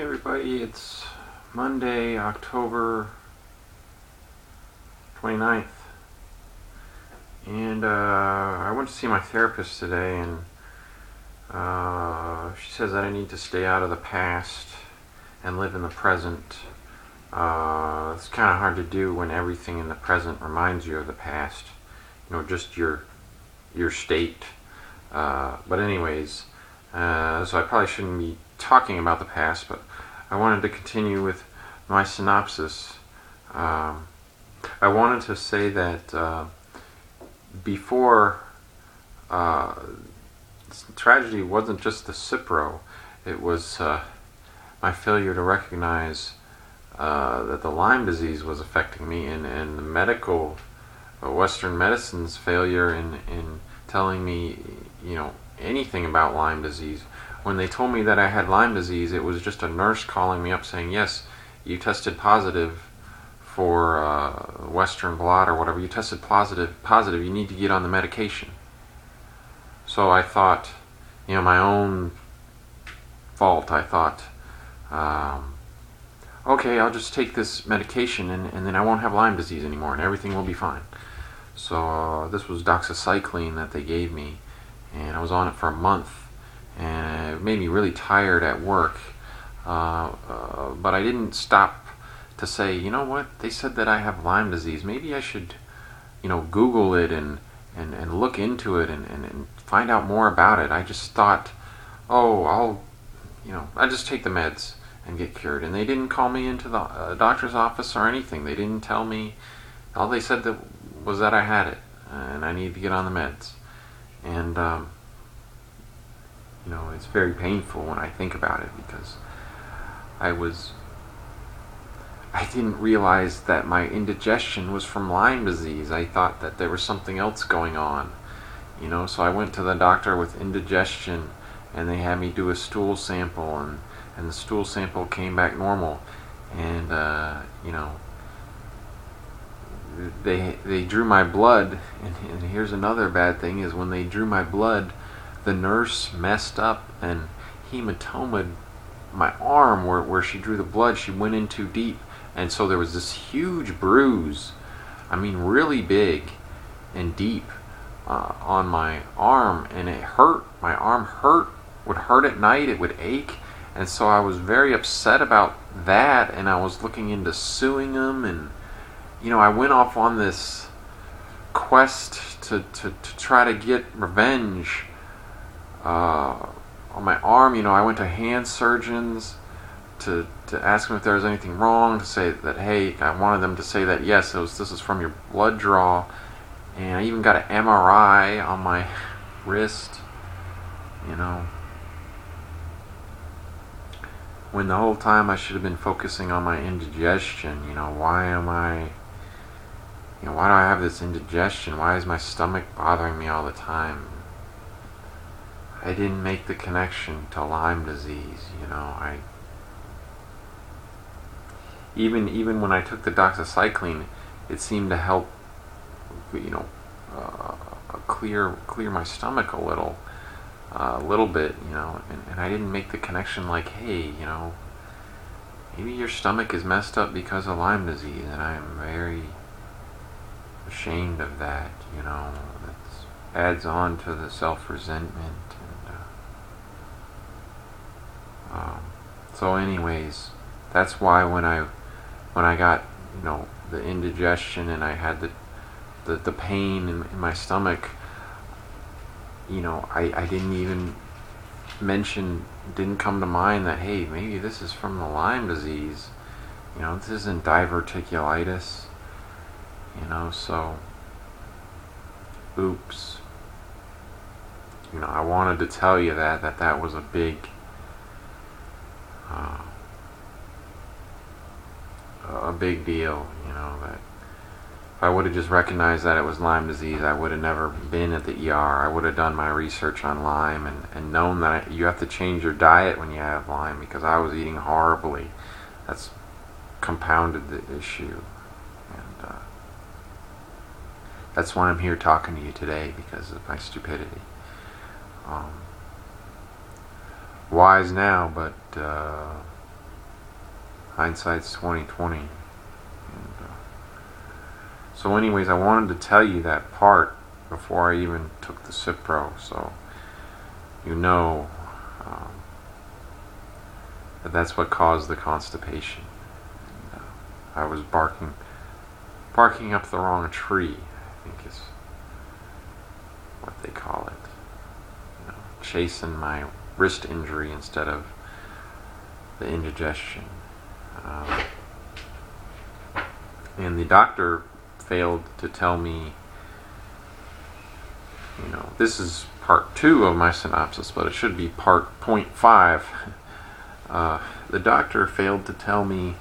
Hey everybody, it's Monday, October 29th, and I went to see my therapist today, and she says that I need to stay out of the past and live in the present. It's kind of hard to do when everything in the present reminds you of the past, just your state. But anyways, so I probably shouldn't be talking about the past, but I wanted to continue with my synopsis. I wanted to say that before, tragedy wasn't just the Cipro, it was my failure to recognize that the Lyme disease was affecting me, and the medical, Western medicine's failure in telling me, anything about Lyme disease. When they told me that I had Lyme disease, it was just a nurse calling me up saying, yes, you tested positive for Western blot or whatever. You tested positive, you need to get on the medication. So I thought, my own fault. I thought, okay, I'll just take this medication and then I won't have Lyme disease anymore and everything will be fine. So this was doxycycline that they gave me, and I was on it for a month, and it made me really tired at work. But I didn't stop to say, you know what, they said that I have Lyme disease. Maybe I should, Google it and look into it and find out more about it. I just thought, I'll just take the meds and get cured. And they didn't call me into the doctor's office or anything. They didn't tell me. All they said was that I had it and I needed to get on the meds. And it's very painful when I think about it, because I didn't realize that my indigestion was from Lyme disease. I thought that there was something else going on, so I went to the doctor with indigestion, and they had me do a stool sample, and the stool sample came back normal, and they drew my blood, and here's another bad thing, is when they drew my blood, the nurse messed up and hematomaed my arm where she drew the blood. She went in too deep, and so there was this huge bruise, really big and deep, on my arm, and it hurt. My arm would hurt at night, it would ache, and so I was very upset about that, and I was looking into suing them, and I went off on this quest to try to get revenge on my arm. I went to hand surgeons to ask them if there was anything wrong, to say that, hey, I wanted them to say that, yes, this is from your blood draw. And I even got an MRI on my wrist, when the whole time I should have been focusing on my indigestion. Why do I have this indigestion? Why is my stomach bothering me all the time? I didn't make the connection to Lyme disease. Even when I took the doxycycline, it seemed to help, clear my stomach a little bit, and I didn't make the connection like, hey, maybe your stomach is messed up because of Lyme disease, and I'm very ashamed of that. It adds on to the self-resentment. So anyways, that's why when I got the indigestion and I had the pain in my stomach, I didn't even didn't come to mind that, hey, maybe this is from the Lyme disease. This isn't diverticulitis. So oops. I wanted to tell you that was a big deal. That if I would have just recognized that it was Lyme disease, I would have never been at the ER. I would have done my research on Lyme and known that you have to change your diet when you have Lyme, because I was eating horribly. That's compounded the issue. And that's why I'm here talking to you today, because of my stupidity. Wise now, but Hindsight's 2020. So anyways, I wanted to tell you that part before I even took the Cipro, so you know that that's what caused the constipation. And, I was barking up the wrong tree, I think is what they call it. Chasing my wrist injury instead of the indigestion. And the doctor failed to tell me, this is part 2 of my synopsis, but it should be part 0.5. The doctor failed to tell me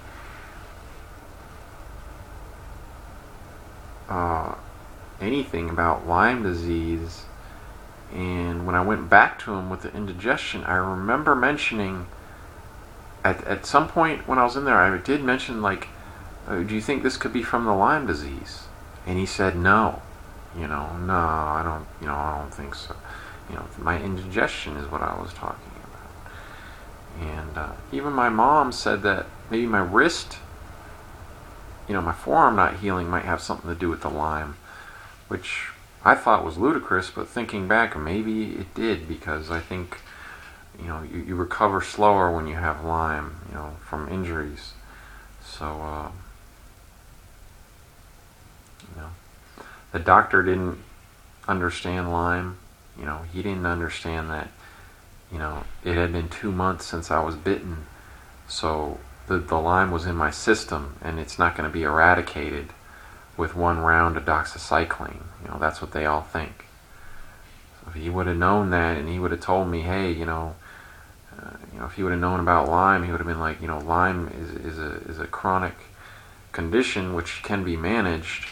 anything about Lyme disease. And when I went back to him with the indigestion, I remember mentioning at some point when I was in there, I did mention, like, do you think this could be from the Lyme disease? And he said no. No, I don't think so. My indigestion is what I was talking about. And even my mom said that maybe my wrist, my forearm not healing might have something to do with the Lyme, which I thought was ludicrous, but thinking back, maybe it did, because I think, you recover slower when you have Lyme, from injuries. So, the doctor didn't understand Lyme. He didn't understand that, it had been 2 months since I was bitten. So the Lyme was in my system, and it's not going to be eradicated with one round of doxycycline. That's what they all think. So if he would have known that, and he would have told me, hey, if he would have known about Lyme, he would have been like, Lyme is a chronic condition which can be managed,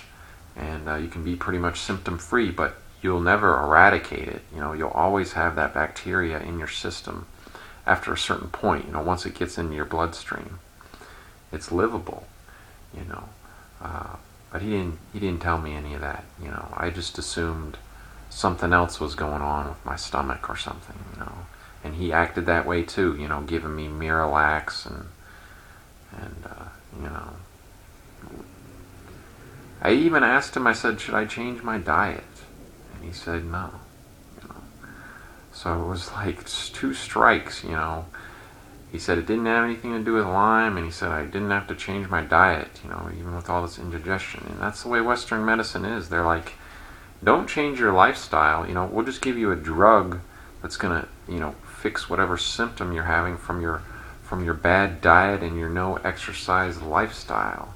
and you can be pretty much symptom free, but you'll never eradicate it. You'll always have that bacteria in your system after a certain point. Once it gets into your bloodstream, it's livable. But he didn't tell me any of that. I just assumed something else was going on with my stomach or something. And he acted that way too. Giving me Miralax and I even asked him. I said, should I change my diet? And he said no. So it was like 2 strikes. He said it didn't have anything to do with Lyme, and he said I didn't have to change my diet, even with all this indigestion. And that's the way Western medicine is. They're like, don't change your lifestyle. We'll just give you a drug that's gonna, fix whatever symptom you're having from your bad diet and your no exercise lifestyle.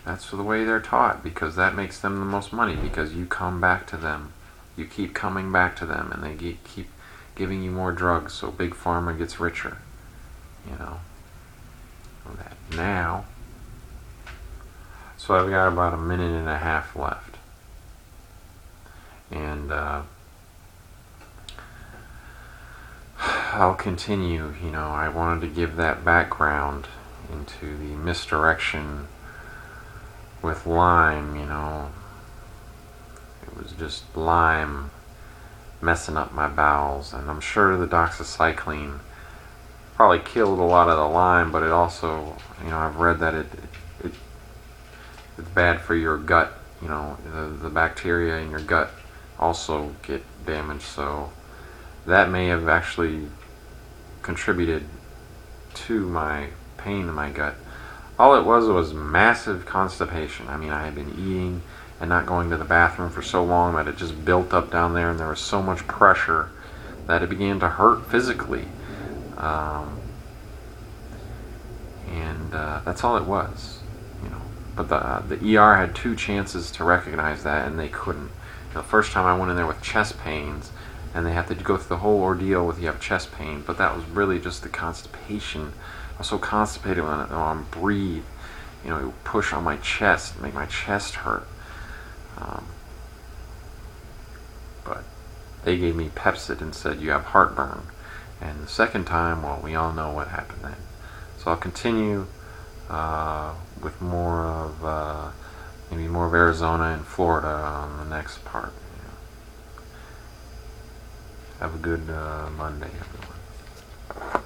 That's the way they're taught, because that makes them the most money, because you come back to them. You keep coming back to them, and they keep giving you more drugs, so Big Pharma gets richer. Now, so I've got about 1.5 minutes left. And I'll continue. I wanted to give that background into the misdirection with Lyme. It was just Lyme messing up my bowels, and I'm sure the doxycycline probably killed a lot of the Lyme, but it also, I've read that it's bad for your gut. The bacteria in your gut also get damaged, so that may have actually contributed to my pain in my gut. All it was massive constipation. I had been eating and not going to the bathroom for so long that it just built up down there, and there was so much pressure that it began to hurt physically. And that's all it was. But the ER had 2 chances to recognize that, and they couldn't. The first time I went in there with chest pains, and they had to go through the whole ordeal with you have chest pain, but that was really just the constipation. I was so constipated when I breathe, it would push on my chest, make my chest hurt. But they gave me Pepsid and said you have heartburn. And the second time, well, we all know what happened then. So I'll continue with more of maybe more of Arizona and Florida on the next part. Have a good Monday, everyone.